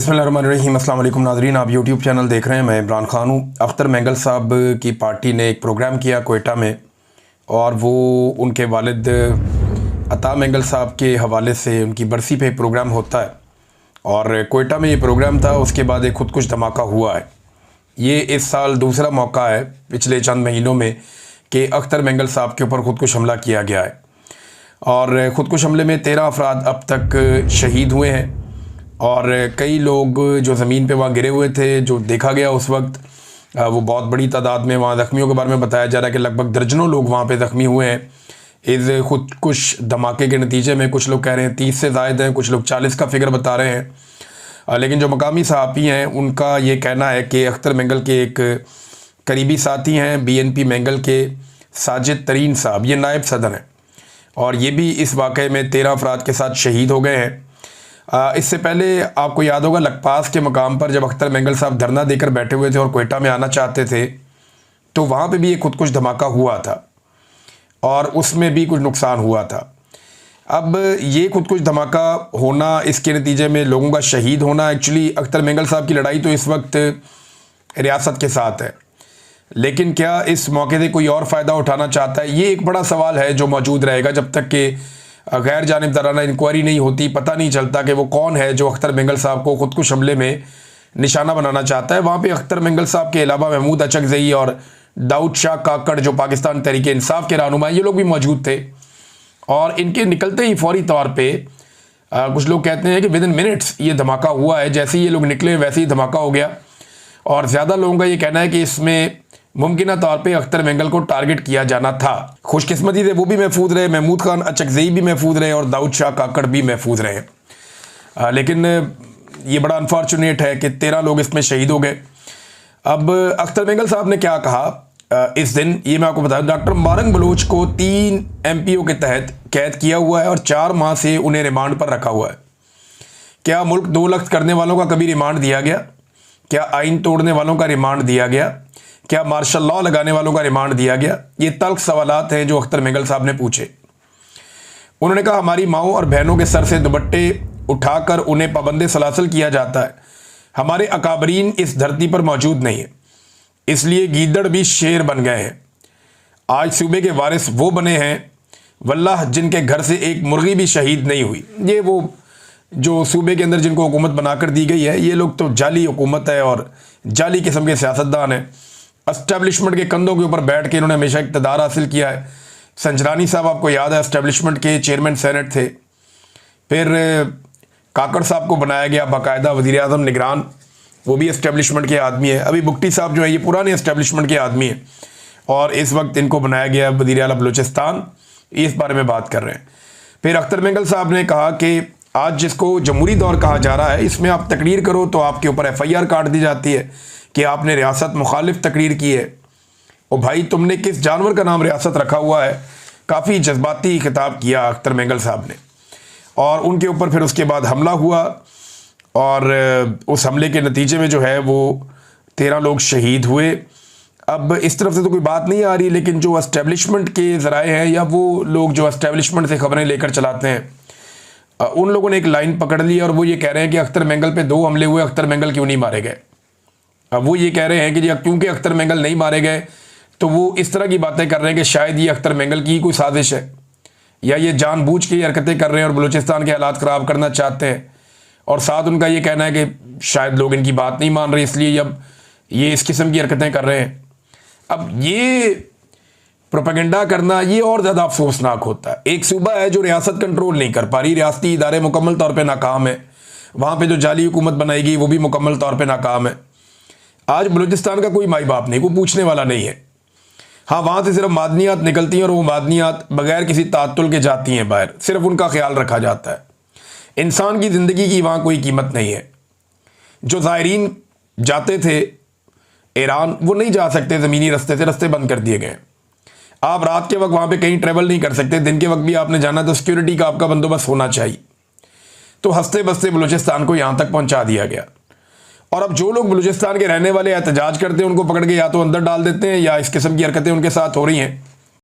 बिस्मिल्लाहिर्रहमानिर्रहीम। अस्सलाम वालेकुम नाज़रीन, आप यूट्यूब चैनल देख रहे हैं। मैं इमरान ख़ान हूँ। अख्तर मेंगल साहब की पार्टी ने एक प्रोग्राम किया कोयटा में, और वो उनके वालिद अता मेंगल साहब के हवाले से उनकी बरसी पे प्रोग्राम होता है, और कोयटा में ये प्रोग्राम था। उसके बाद एक खुदकुश धमाका हुआ है। ये इस साल दूसरा मौका है पिछले चंद महीनों में कि अख्तर मेंगल साहब के ऊपर खुदकुश हमला किया गया है, और ख़ुदकुश हमले में 13 अफराद अब तक शहीद हुए हैं, और कई लोग जो ज़मीन पे वहाँ गिरे हुए थे, जो देखा गया उस वक्त, वो बहुत बड़ी तादाद में। वहाँ ज़ख्मियों के बारे में बताया जा रहा है कि लगभग दर्जनों लोग वहाँ पे ज़ख्मी हुए हैं इस ख़ुदकुश धमाके के नतीजे में। कुछ लोग कह रहे हैं 30 से ज़ायद हैं, कुछ लोग 40 का फिगर बता रहे हैं। लेकिन जो मकामी सहाफ़ी हैं उनका ये कहना है कि अख्तर मेंगल के एक करीबी साथी हैं BNP मेंगल के साजिद तरीन साहब, ये नायब सदर हैं, और ये भी इस वाक़े में 13 अफराद के साथ शहीद हो गए हैं। इससे पहले आपको याद होगा लखपास के मकाम पर जब अख्तर मेंगल साहब धरना देकर बैठे हुए थे और कोयटा में आना चाहते थे, तो वहाँ पे भी एक खुदकुश धमाका हुआ था, और उसमें भी कुछ नुकसान हुआ था। अब ये खुदकुश धमाका होना, इसके नतीजे में लोगों का शहीद होना, एक्चुअली अख्तर मेंगल साहब की लड़ाई तो इस वक्त रियासत के साथ है, लेकिन क्या इस मौके से कोई और फ़ायदा उठाना चाहता है? ये एक बड़ा सवाल है जो मौजूद रहेगा जब तक कि गैर जानिबदाराना इंक्वायरी नहीं होती। पता नहीं चलता कि वो कौन है जो अख्तर मेंगल साहब को खुदकुश हमले में निशाना बनाना चाहता है। वहाँ पे अख्तर मेंगल साहब के अलावा महमूद अचकज़ई और दाऊद शाह काकड़, जो पाकिस्तान तहरीक इंसाफ के रहनुमा, ये लोग भी मौजूद थे, और इनके निकलते ही फौरी तौर पर कुछ लोग कहते हैं कि विदिन मिनट्स ये धमाका हुआ है। जैसे ही ये लोग निकले वैसे ही धमाका हो गया, और ज़्यादा लोगों का ये कहना है कि इसमें मुमकिन तौर पे अख्तर मेंगल को टारगेट किया जाना था। खुशकिस्मती से वो भी महफूज रहे, महमूद खान अचकज़ई भी महफूज रहे, और दाऊद शाह काकड़ भी महफूज रहे। लेकिन ये बड़ा अनफॉर्चुनेट है कि 13 लोग इसमें शहीद हो गए। अब अख्तर मेंगल साहब ने क्या कहा इस दिन, ये मैं आपको बताऊँ। डॉक्टर मारंग बलोच को 3 MPO के तहत कैद किया हुआ है, और 4 माह से उन्हें रिमांड पर रखा हुआ है। क्या मुल्क 2 लख्त करने वालों का कभी रिमांड दिया गया? क्या आइन तोड़ने वालों का रिमांड दिया गया? क्या मार्शल लॉ लगाने वालों का रिमांड दिया गया? ये तल्ख सवालात हैं जो अख्तर मेंगल साहब ने पूछे। उन्होंने कहा हमारी माओं और बहनों के सर से दुपट्टे उठाकर उन्हें पाबंदे सलासल किया जाता है। हमारे अकाबरीन इस धरती पर मौजूद नहीं है, इसलिए गीदड़ भी शेर बन गए हैं। आज सूबे के वारिस वो बने हैं वल्लाह जिनके घर से एक मुर्गी भी शहीद नहीं हुई। ये वो जो सूबे के अंदर जिनको हुकूमत बनाकर दी गई है, ये लोग तो जाली हुकूमत है और जाली किस्म के सियासतदान हैं। एस्टेब्लिशमेंट के कंधों के ऊपर बैठ के इन्होंने हमेशा इक़्तिदार हासिल किया है। संजरानी साहब आपको याद है एस्टेब्लिशमेंट के चेयरमैन सेनेट थे। फिर काकड़ साहब को बनाया गया बाकायदा वज़ीर आज़म निगरान, वो भी एस्टेब्लिशमेंट के आदमी है। अभी बुगटी साहब जो है ये पुराने एस्टेब्लिशमेंट के आदमी है, और इस वक्त इनको बनाया गया वज़ीर आला बलूचिस्तान। इस बारे में बात कर रहे हैं। फिर अख्तर मेंगल साहब ने कहा कि आज जिसको जमहूरी दौर कहा जा रहा है, इसमें आप तकरीर करो तो आपके ऊपर FIR काट दी जाती है कि आपने रियासत मुखालिफ तकरीर की है। ओ भाई, तुमने किस जानवर का नाम रियासत रखा हुआ है? काफ़ी जज्बाती खिताब किया अख्तर मेंगल साहब ने, और उनके ऊपर फिर उसके बाद हमला हुआ, और उस हमले के नतीजे में जो है वो 13 लोग शहीद हुए। अब इस तरफ से तो कोई बात नहीं आ रही, लेकिन जो एस्टेब्लिशमेंट के ज़राए हैं या वो लोग जो एस्टेब्लिशमेंट से खबरें लेकर चलाते हैं, उन लोगों ने एक लाइन पकड़ ली, और वो ये कह रहे हैं कि अख्तर मेंगल पे 2 हमले हुए, अख्तर मेंगल क्यों नहीं मारे गए? अब वो ये कह रहे हैं कि जी क्योंकि अख्तर मेंगल नहीं मारे गए, तो वो इस तरह की बातें कर रहे हैं कि शायद ये अख्तर मेंगल की कोई साजिश है, या ये जानबूझ के हरकतें कर रहे हैं और बलूचिस्तान के हालात ख़राब करना चाहते हैं। और साथ उनका ये कहना है कि शायद लोग इनकी बात नहीं मान रहे, इसलिए अब ये इस किस्म की हरकतें कर रहे हैं। अब ये प्रोपेगेंडा करना ये और ज़्यादा अफसोसनाक होता है। एक सूबा है जो रियासत कंट्रोल नहीं कर पा रही, रियासती इदारे मुकम्मल तौर पर नाकाम है, वहाँ पर जो जाली हुकूमत बनाएगी वो भी मुकम्मल तौर पर नाकाम है। आज बलूचिस्तान का कोई माई बाप नहीं, कोई पूछने वाला नहीं है। हाँ, वहाँ से सिर्फ मादनियात निकलती हैं, और वो मादनियात बगैर किसी तातुल के जाती हैं बाहर, सिर्फ उनका ख्याल रखा जाता है। इंसान की ज़िंदगी की वहाँ कोई कीमत नहीं है। जो ज़ायरीन जाते थे ईरान, वो नहीं जा सकते ज़मीनी रास्ते से, रास्ते बंद कर दिए गए। आप रात के वक्त वहाँ पे कहीं ट्रैवल नहीं कर सकते, दिन के वक्त भी आपने जाना तो सिक्योरिटी का आपका बंदोबस्त होना चाहिए। तो हंसते बसते बलूचिस्तान को यहाँ तक पहुँचा दिया गया, और अब जो लोग बलूचिस्तान के रहने वाले एहतजाज करते हैं उनको पकड़ के या तो अंदर डाल देते हैं, या इस किस्म की हरकतें उनके साथ हो रही हैं।